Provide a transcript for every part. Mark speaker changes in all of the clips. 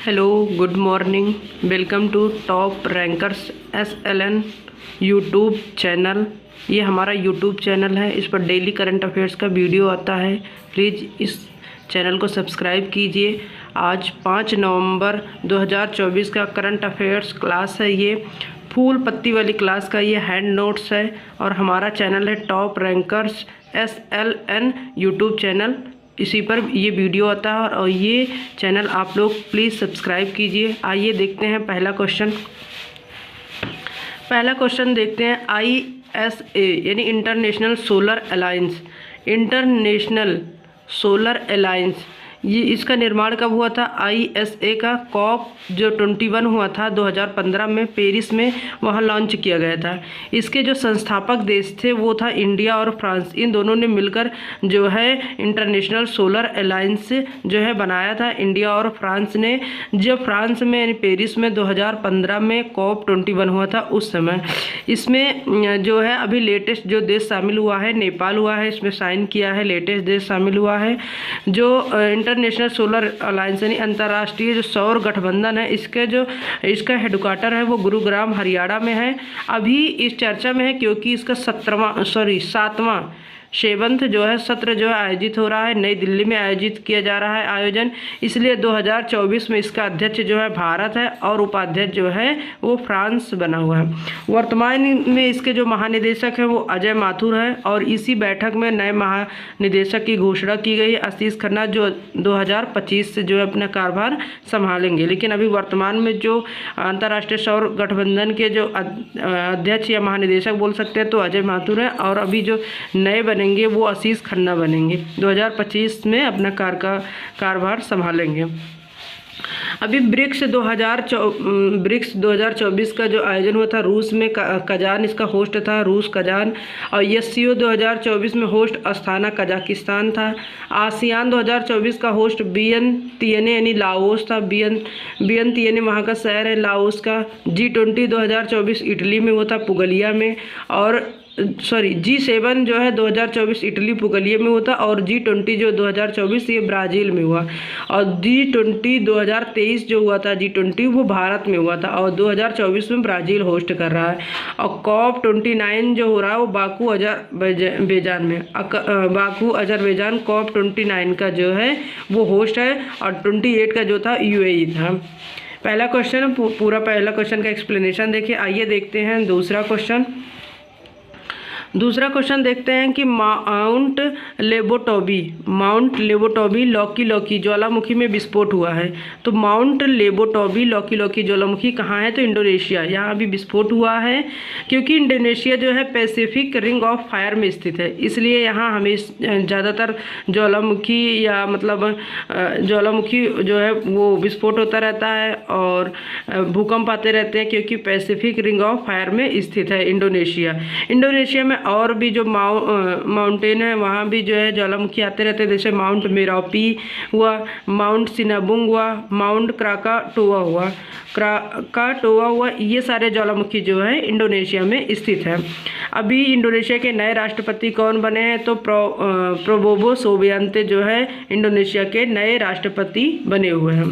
Speaker 1: Hello, good morning. Welcome to top rankers SLN YouTube channel. ये हमारा YouTube channel है, इस पर डेली करंट अफेयर्स का वीडियो आता है। प्लीज़ इस चैनल को सब्सक्राइब कीजिए। आज 5 नवंबर 2024 का करंट अफेयर्स क्लास है। ये फूल पत्ती वाली क्लास का ये हैंड नोट्स है और हमारा चैनल है top rankers SLN YouTube channel. इसी पर ये वीडियो आता है और ये चैनल आप लोग प्लीज़ सब्सक्राइब कीजिए। आइए देखते हैं पहला क्वेश्चन देखते हैं। ISA यानी इंटरनेशनल सोलर अलायंस ये इसका निर्माण कब हुआ था? ISA का COP जो 21 हुआ था 2015 में पेरिस में, वहाँ लॉन्च किया गया था। इसके जो संस्थापक देश थे वो था इंडिया और फ्रांस। इन दोनों ने मिलकर जो है इंटरनेशनल सोलर अलायंस जो है बनाया था, इंडिया और फ्रांस ने। जब फ्रांस में यानी पेरिस में 2015 में COP 21 हुआ था उस समय इसमें जो है अभी लेटेस्ट जो देश शामिल हुआ है नेपाल हुआ है, इसमें साइन किया है, लेटेस्ट देश शामिल हुआ है। जो इंटरनेशनल सोलर अलायंस यानी अंतर्राष्ट्रीय जो सौर गठबंधन है, इसका हेडक्वार्टर है वो गुरुग्राम हरियाणा में है। अभी इस चर्चा में है क्योंकि इसका 7वां जो है सत्र जो है आयोजित हो रहा है, नई दिल्ली में आयोजित किया जा रहा है आयोजन। इसलिए 2024 में इसका अध्यक्ष जो है भारत है और उपाध्यक्ष जो है वो फ्रांस बना हुआ है। वर्तमान में इसके जो महानिदेशक हैं वो अजय माथुर है और इसी बैठक में नए महानिदेशक की घोषणा की गई है, आशीष खन्ना, जो 2025 से जो है अपना कार्यभार संभालेंगे। लेकिन अभी वर्तमान में जो अंतर्राष्ट्रीय सौर गठबंधन के जो अध्यक्ष या महानिदेशक बोल सकते हैं तो अजय माथुर है और अभी जो नए बनेंगे वो आशीष खन्ना बनेंगे, 2025 में अपना कार्यभार संभालेंगे। अभी ब्रिक्स 2024 का जो आयोजन हुआ था रूस में, कजान इसका होस्ट था, रूस कजान। और SCO 2024 में होस्ट अस्थाना कजाकिस्तान था। आसियान 2024 का होस्ट वियंतियने यानी लाओस था, वियंतियने वहाँ का शहर है लाओस का। G20 2024 इटली में हुआ था, पुगलिया में। और G7 जो है 2024 इटली पुगलिया में हुआ था और G20 जो 2024 ये ब्राज़ील में हुआ। और G20 2023 जो हुआ था G20 वो भारत में हुआ था और 2024 में ब्राज़ील होस्ट कर रहा है। और COP 29 जो हो रहा है वो बाकू अजरबैजान COP 29 का जो है वो होस्ट है और 28 का जो था UAE था। पहला क्वेश्चन पूरा पहला क्वेश्चन का एक्सप्लेनेशन देखिए। आइए देखते हैं दूसरा क्वेश्चन देखते हैं कि माउंट लेबोटोबी लौकी ज्वालामुखी में विस्फोट हुआ है। तो माउंट लेबोटोबी लौकी ज्वालामुखी कहाँ है? तो इंडोनेशिया। यहाँ अभी विस्फोट हुआ है क्योंकि इंडोनेशिया जो है पैसिफिक रिंग ऑफ फायर में स्थित है, इसलिए यहाँ हमें ज़्यादातर ज्वालामुखी या मतलब ज्वालामुखी जो है वो विस्फोट होता रहता है और भूकंप आते रहते हैं क्योंकि पैसिफिक रिंग ऑफ फायर में स्थित है इंडोनेशिया में। और भी जो माउंटेन है वहाँ भी जो है ज्वालामुखी आते रहते हैं, जैसे माउंट मेरापी हुआ, माउंट सिनाबुंग हुआ, माउंट क्राकाटोआ हुआ। ये सारे ज्वालामुखी जो है इंडोनेशिया में स्थित है। अभी इंडोनेशिया के नए राष्ट्रपति कौन बने हैं? तो प्रबोवो सुबियांतो जो है इंडोनेशिया के नए राष्ट्रपति बने हुए हैं।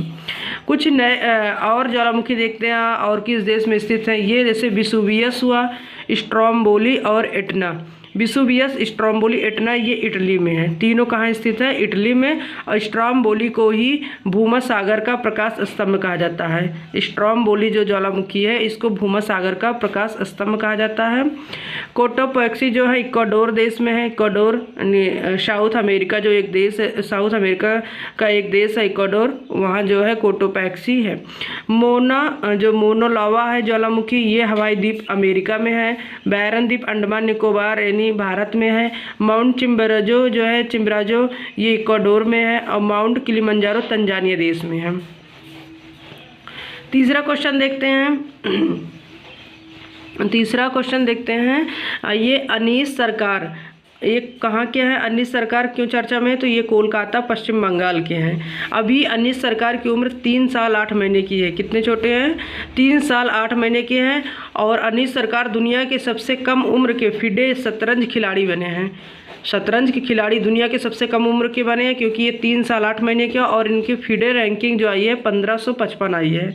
Speaker 1: कुछ नए और ज्वालामुखी देखते हैं और किस देश में स्थित हैं। ये जैसे विसुवियस हुआ, स्ट्रोम्बोली और एटना। विसुवियस, स्ट्रोम्बोली, एटना ये इटली में है। तीनों कहाँ स्थित है? इटली में। और स्ट्रोम्बोली को ही भूमध्य सागर का प्रकाश स्तंभ कहा जाता है। स्ट्रोम्बोली जो ज्वालामुखी है इसको भूमध्य सागर का प्रकाश स्तंभ कहा जाता है। कोटोपैक्सी जो है इक्वाडोर देश में है। इक्वाडोर साउथ अमेरिका जो एक देश है, साउथ अमेरिका का एक देश है इक्वाडोर, वहाँ जो है कोटोपैक्सी है। मोना लावा है ज्वालामुखी, ये हवाई द्वीप अमेरिका में है। बैरन द्वीप अंडमान निकोबार यानी भारत में है। माउंट चिम्बराजो ये इक्वाडोर में है और माउंट किलिमंजारो तंजानिया देश में है। तीसरा क्वेश्चन देखते हैं। ये अनीश सरकार ये कहाँ के हैं? अनीश सरकार क्यों चर्चा में है? तो ये कोलकाता पश्चिम बंगाल के हैं। अभी अनीश सरकार की उम्र 3 साल 8 महीने की है। कितने छोटे हैं? 3 साल 8 महीने के हैं। और अनीश सरकार दुनिया के सबसे कम उम्र के फिडे शतरंज खिलाड़ी बने हैं। शतरंज के खिलाड़ी दुनिया के सबसे कम उम्र के बने हैं, क्योंकि ये 3 साल 8 महीने के, और इनकी फिडे रैंकिंग जो आई है 1555 आई है,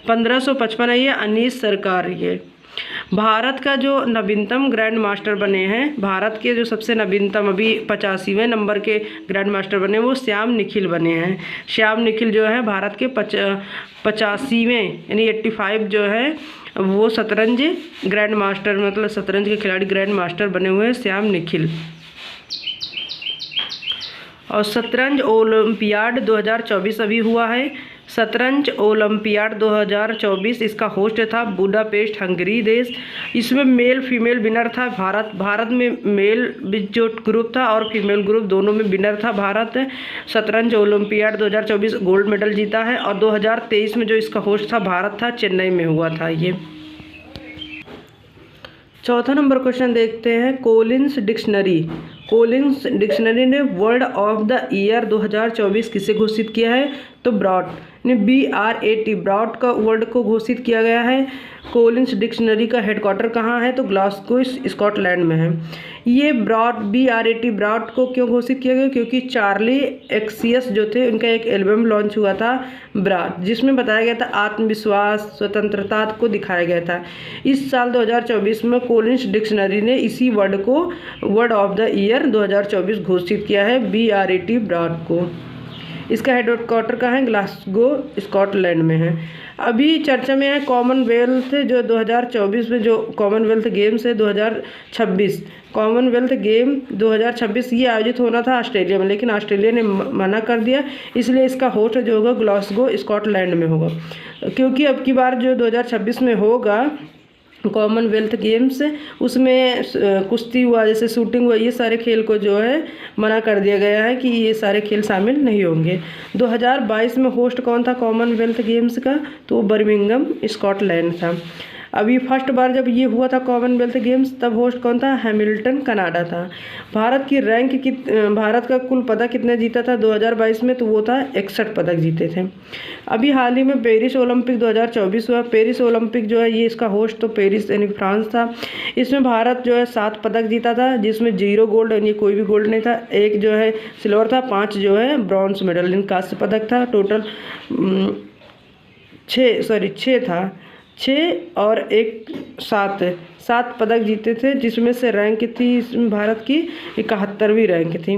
Speaker 1: 1555 आई है। अनीश सरकार ये भारत का जो नवीनतम ग्रैंड मास्टर बने हैं, भारत के जो सबसे नवीनतम अभी 85वें नंबर के ग्रैंड मास्टर बने वो श्याम निखिल बने हैं। श्याम निखिल जो है भारत के 85वें यानी 85 जो है वो शतरंज ग्रैंड मास्टर, मतलब शतरंज के खिलाड़ी ग्रैंड मास्टर बने हुए हैं श्याम निखिल। और शतरंज ओलंपियाड 2024 अभी हुआ है। शतरंज ओलंपियाड 2024 इसका होस्ट था बुडापेस्ट हंगरी देश। इसमें मेल फीमेल विनर था भारत में मेल जो ग्रुप था और फीमेल ग्रुप दोनों में विनर था भारत। शतरंज ओलंपियाड 2024 गोल्ड मेडल जीता है, और 2023 में जो इसका होस्ट था भारत था, चेन्नई में हुआ था ये। चौथा नंबर क्वेश्चन देखते हैं। कोलिन्स डिक्शनरी ने वर्ड ऑफ द ईयर 2024 किसे घोषित किया है? तो ब्रॉड ने BRAT ब्रॉड का वर्ड को घोषित किया गया है। कोलिन्स डिक्शनरी का हेडक्वार्टर कहाँ है? तो ग्लासगो स्कॉटलैंड में है। ये BRAT ब्रॉड को क्यों घोषित किया गया? क्योंकि चार्ली एक्सियस जो थे उनका एक एल्बम लॉन्च हुआ था ब्रॉड, जिसमें बताया गया था आत्मविश्वास स्वतंत्रता को दिखाया गया था। इस साल 2024 में कोलिन्स डिक्शनरी ने इसी वर्ड को वर्ड ऑफ द ईयर 2024 घोषित किया है, BRAT ब्रॉड को। इसका हेडक्वार्टर कहाँ है? ग्लासगो स्कॉटलैंड में है। अभी चर्चा में है कॉमनवेल्थ जो 2024 में जो कॉमनवेल्थ गेम्स है 2026, कॉमनवेल्थ गेम 2026 ये आयोजित होना था ऑस्ट्रेलिया में, लेकिन ऑस्ट्रेलिया ने मना कर दिया, इसलिए इसका होस्ट जो होगा ग्लासगो स्कॉटलैंड में होगा। क्योंकि अब की बार जो 2026 में होगा कॉमनवेल्थ गेम्स, उसमें कुश्ती हुआ, जैसे शूटिंग हुआ, ये सारे खेल को जो है मना कर दिया गया है कि ये सारे खेल शामिल नहीं होंगे। 2022 में होस्ट कौन था कॉमनवेल्थ गेम्स का? तो बर्मिंघम स्कॉटलैंड था। अभी फर्स्ट बार जब ये हुआ था कॉमनवेल्थ गेम्स तब होस्ट कौन था? हैमिल्टन कनाडा था। भारत का कुल पदक कितने जीता था 2022 में? तो वो था 61 पदक जीते थे। अभी हाल ही में पेरिस ओलंपिक 2024 हुआ। पेरिस ओलंपिक जो है ये इसका होस्ट तो पेरिस यानी फ्रांस था। इसमें भारत जो है 7 पदक जीता था, जिसमें 0 गोल्ड यानी कोई भी गोल्ड नहीं था, 1 जो है सिल्वर था, 5 जो है ब्रॉन्ज मेडल यानी कांस्य पदक था। टोटल 6 था, 6 और 1 7 पदक जीते थे, जिसमें से रैंक थी इसमें भारत की 71वीं रैंक थी।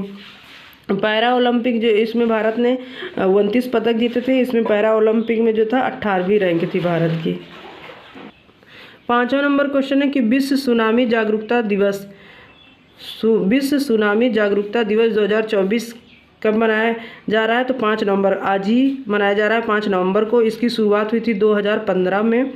Speaker 1: पैरा ओलंपिक जो इसमें भारत ने 29 पदक जीते थे, इसमें पैरा ओलंपिक में जो था 18वीं रैंक थी भारत की। 5वां नंबर क्वेश्चन है कि विश्व सुनामी जागरूकता दिवस 2024 कब मनाया जा रहा है? तो 5 नवंबर, आज ही मनाया जा रहा है 5 नवंबर को। इसकी शुरुआत हुई थी 2015 में।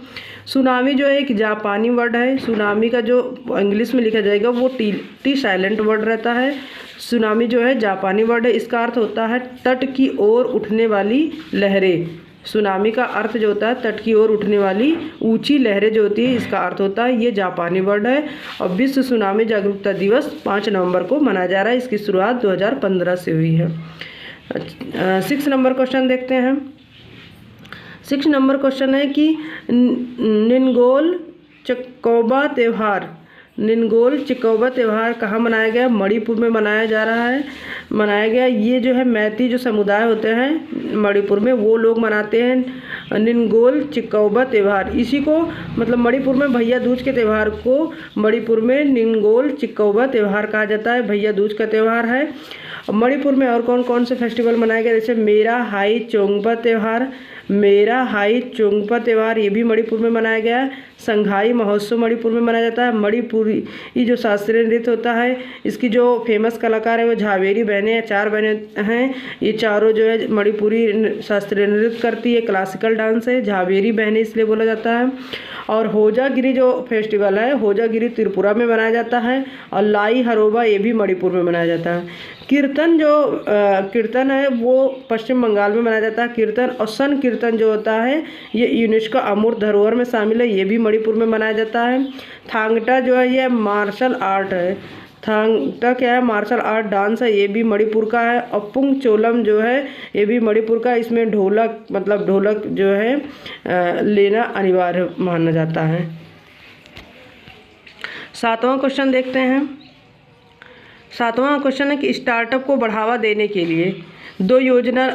Speaker 1: सुनामी जो है एक जापानी वर्ड है। सुनामी का जो इंग्लिश में लिखा जाएगा वो टी साइलेंट वर्ड रहता है। सुनामी जो है जापानी वर्ड है, इसका अर्थ होता है तट की ओर उठने वाली लहरें। सुनामी का अर्थ जो होता है तट की ओर उठने वाली ऊंची लहरें जो होती है, इसका अर्थ होता है, ये जापानी वर्ड है। और विश्व सुनामी जागरूकता दिवस 5 नवंबर को मनाया जा रहा है। इसकी शुरुआत 2015 से हुई है। 6 नंबर क्वेश्चन देखते हैं। 6 नंबर क्वेश्चन है कि निन्गोल चिक्कोबा त्यौहार कहाँ मनाया गया? मणिपुर में मनाया गया। ये जो है मैती जो समुदाय होते हैं मणिपुर में, वो लोग मनाते हैं निन्गोल चिक्कोबा त्यौहार। इसी को मतलब मणिपुर में भैया दूज के त्यौहार को मणिपुर में निन्गोल चिक्कोबा त्यौहार कहा जाता है। भैया दूज का त्यौहार है। मणिपुर में और कौन कौन से फेस्टिवल मनाए गए? जैसे मेरा हाई चोंगपा त्यौहार ये भी मणिपुर में मनाया गया है। संघाई महोत्सव मणिपुर में मनाया जाता है। मणिपुरी ये जो शास्त्रीय नृत्य होता है, इसकी जो फेमस कलाकार है वो झावेरी बहनें हैं, 4 बहनें हैं। ये चारों जो है मणिपुरी शास्त्रीय नृत्य करती है, क्लासिकल डांस है, झावेरी बहनें इसलिए बोला जाता है। और होजागिरी जो फेस्टिवल है, होजागिरी त्रिपुरा में मनाया जाता है। और लाई हरोबा ये भी मणिपुर में मनाया जाता है। कीर्तन है वो पश्चिम बंगाल में मनाया जाता है कीर्तन। और सन कीर्तन जो होता है ये यूनेस्को अमूर्त धरोहर में शामिल है, ये भी मणिपुर में मनाया जाता है। थांगटा जो है ये मार्शल आर्ट है। थांगटा क्या है? मार्शल आर्ट डांस है, ये भी मणिपुर का है। और पुंग चोलम जो है ये भी मणिपुर का। इसमें ढोलक जो है लेना अनिवार्य माना जाता है। 7वां क्वेश्चन देखते हैं। 7वां क्वेश्चन है कि स्टार्टअप को बढ़ावा देने के लिए दो योजना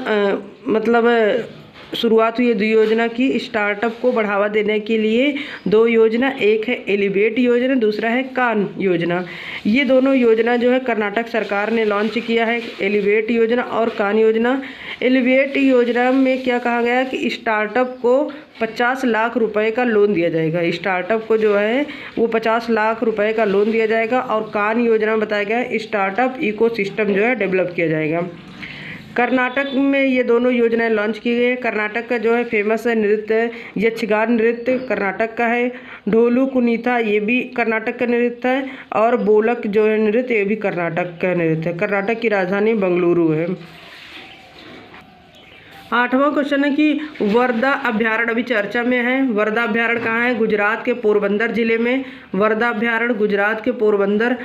Speaker 1: शुरुआत हुई है 2 योजना की। स्टार्टअप को बढ़ावा देने के लिए 2 योजना, एक है एलिवेट योजना, दूसरा है कान योजना। ये दोनों योजना जो है कर्नाटक सरकार ने लॉन्च किया है, एलिवेट योजना और कान योजना। एलिवेट योजना में क्या कहा गया कि स्टार्टअप को 50 लाख रुपए का लोन दिया जाएगा। स्टार्टअप को जो है वो 50 लाख रुपए का लोन दिया जाएगा। और कान योजना में बताया गया स्टार्टअप इकोसिस्टम जो है डेवलप किया जाएगा। कर्नाटक में ये दोनों योजनाएं लॉन्च की गई है। कर्नाटक का जो है फेमस है नृत्य यक्षगान नृत्य कर्नाटक का है। ढोलू कुनीता ये भी कर्नाटक का नृत्य है। और बोलक जो है नृत्य ये भी कर्नाटक का नृत्य है। कर्नाटक की राजधानी बेंगलुरु है। 8वां क्वेश्चन है कि वर्धा अभ्यारण्य अभी चर्चा में है। वर्धा अभ्यारण्य कहाँ है? गुजरात के पोरबंदर जिले में। वर्धा अभ्यारण्य गुजरात के पोरबंदर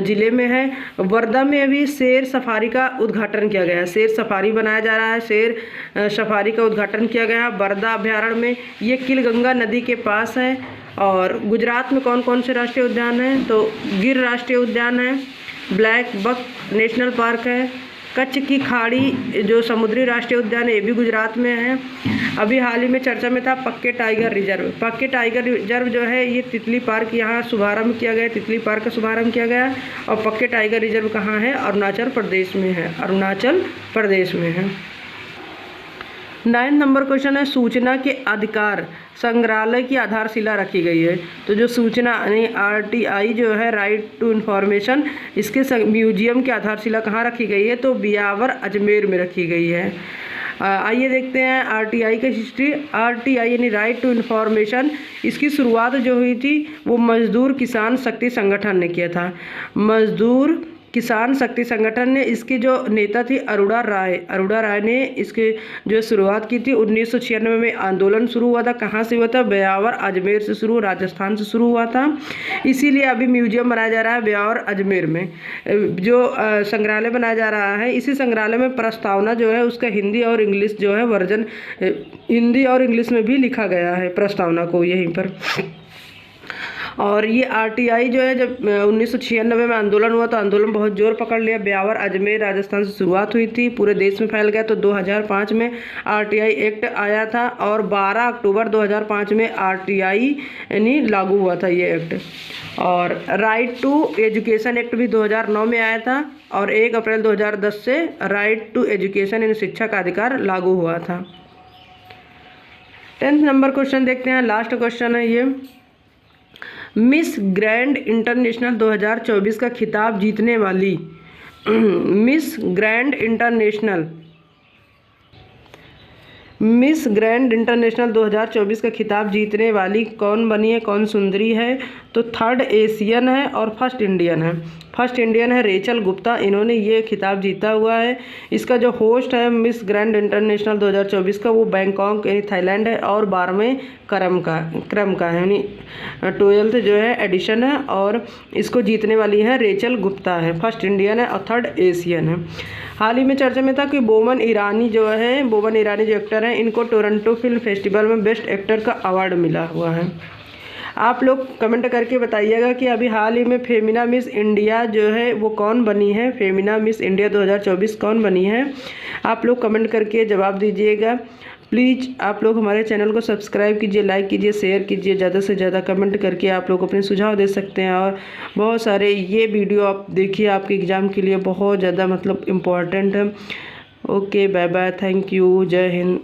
Speaker 1: जिले में है। वर्धा में अभी शेर सफारी का उद्घाटन किया गया है। शेर सफारी बनाया जा रहा है। शेर सफारी का उद्घाटन किया गया है वर्धा अभ्यारण्य में। ये किलगंगा नदी के पास है। और गुजरात में कौन कौन से राष्ट्रीय उद्यान हैं? तो गिर राष्ट्रीय उद्यान है, ब्लैक बक नेशनल पार्क है, कच्छ की खाड़ी जो समुद्री राष्ट्रीय उद्यान है ये भी गुजरात में है। अभी हाल ही में चर्चा में था पक्के टाइगर रिजर्व। पक्के टाइगर रिजर्व जो है ये तितली पार्क यहाँ शुभारंभ किया गया, तितली पार्क का शुभारंभ किया गया। और पक्के टाइगर रिजर्व कहाँ है? अरुणाचल प्रदेश में है। अरुणाचल प्रदेश में है। 9 नंबर क्वेश्चन है सूचना के अधिकार संग्रहालय की आधारशिला रखी गई है। तो जो सूचना यानी RTI जो है राइट टू इन्फॉर्मेशन, इसके म्यूजियम की आधारशिला कहाँ रखी गई है? तो बियावर अजमेर में रखी गई है। आइए देखते हैं RTI का हिस्ट्री। RTI यानी राइट टू इन्फॉर्मेशन, इसकी शुरुआत जो हुई थी वो मजदूर किसान शक्ति संगठन ने किया था। मजदूर किसान शक्ति संगठन ने, इसकी जो नेता थी अरुणा राय ने इसके जो शुरुआत की थी। 1996 में आंदोलन शुरू हुआ था। कहाँ से हुआ था? ब्यावर अजमेर से शुरू, राजस्थान से शुरू हुआ था। इसीलिए अभी म्यूजियम बनाया जा रहा है ब्यावर अजमेर में। जो संग्रहालय बनाया जा रहा है, इसी संग्रहालय में प्रस्तावना जो है उसका हिंदी और इंग्लिश जो है वर्जन हिंदी और इंग्लिश में भी लिखा गया है प्रस्तावना को यहीं पर। और ये RTI जो है जब 1996 में आंदोलन हुआ तो आंदोलन बहुत जोर पकड़ लिया। ब्यावर अजमेर राजस्थान से शुरुआत हुई थी, पूरे देश में फैल गया। तो 2005 में RTI एक्ट आया था और 12 अक्टूबर 2005 में RTI यानी लागू हुआ था ये एक्ट। और राइट टू एजुकेशन एक्ट भी 2009 में आया था और 1 अप्रैल 2010 से राइट टू एजुकेशन यानी शिक्षा का अधिकार लागू हुआ था। 10 नंबर क्वेश्चन देखते हैं, लास्ट क्वेश्चन है ये। मिस ग्रैंड इंटरनेशनल 2024 का खिताब जीतने वाली मिस ग्रैंड इंटरनेशनल 2024 का खिताब जीतने वाली कौन बनी है, कौन सुंदरी है? तो 3rd एशियन है और 1st इंडियन है। फर्स्ट इंडियन है रेचल गुप्ता, इन्होंने ये खिताब जीता हुआ है। इसका जो होस्ट है मिस ग्रैंड इंटरनेशनल 2024 का वो बैंकॉक यानी थाईलैंड है और 12वें क्रम का है यानी 12th जो है एडिशन है। और इसको जीतने वाली है रेचल गुप्ता है, फर्स्ट इंडियन है और 3rd एशियन है। हाल ही में चर्चा में था कि बोमन ईरानी जो एक्टर हैं, इनको टोरंटो फिल्म फेस्टिवल में बेस्ट एक्टर का अवार्ड मिला हुआ है। आप लोग कमेंट करके बताइएगा कि अभी हाल ही में फेमिना मिस इंडिया जो है वो कौन बनी है, फेमिना मिस इंडिया 2024 कौन बनी है? आप लोग कमेंट करके जवाब दीजिएगा। प्लीज़ आप लोग हमारे चैनल को सब्सक्राइब कीजिए, लाइक कीजिए, शेयर कीजिए, ज़्यादा से ज़्यादा कमेंट करके आप लोग अपने सुझाव दे सकते हैं। और बहुत सारे ये वीडियो आप देखिए, आपके एग्ज़ाम के लिए बहुत ज़्यादा इम्पोर्टेंट है। Okay, bye bye, thank you, जय हिंद।